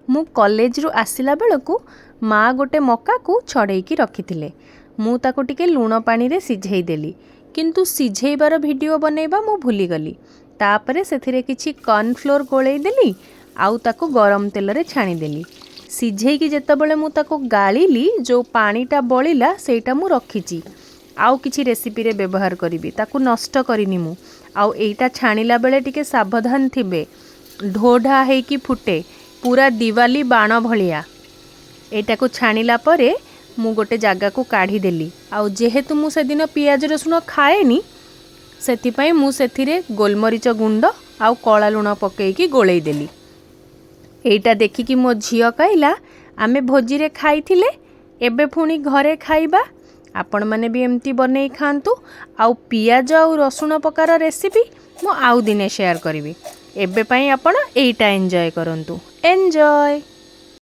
मु कॉलेज रु आसिला बेलकु माँ गोटे मका को छड़ेकी रखिथिले। मु ताको टिके लुण पानी रे सिझेई देली, किंतु सिझेइबार वीडियो बनैबा मु भूली गली। तापरे सेथिरे किछि कॉर्नफ्लोर गोळेई देली आउ ताको गरम तेल रे छाणी देली। सिझेइकी जेतेबेले मु ताको गाळिली जो पानीटा बळिला सेटा मु रखिची, आउ किछि रेसिपी रे व्यवहार करिवि, ताको नष्ट करिनी मु। आउ एटा छाणिला बेले टिके सावधान थिबे, ढोढा हेकी फुटे पूरा दिवाली बाण भलिया। एटा को छाणिला परे मु गोटे जगह को काढ़ी देली। आउ जेहेतु मु से दिन पियाज रसुण खाएनी सेथिपाई मु सेथिरे गोलमरीच गुंड आउ कला लुण पकेइकी गोळेई देली। एटा देखिकी मो झियो कहला आमे भोजी रे खाइथिले, एबे पुणी घरे खाइबा। आपण माने भी एमती बनेई खांतु। आउ पियाज आउ रसुण पकार रेसिपी मु आउ दिने शेयर करिवि। एबे पई आपण एटा एन्जॉय करंतु। एन्जॉय।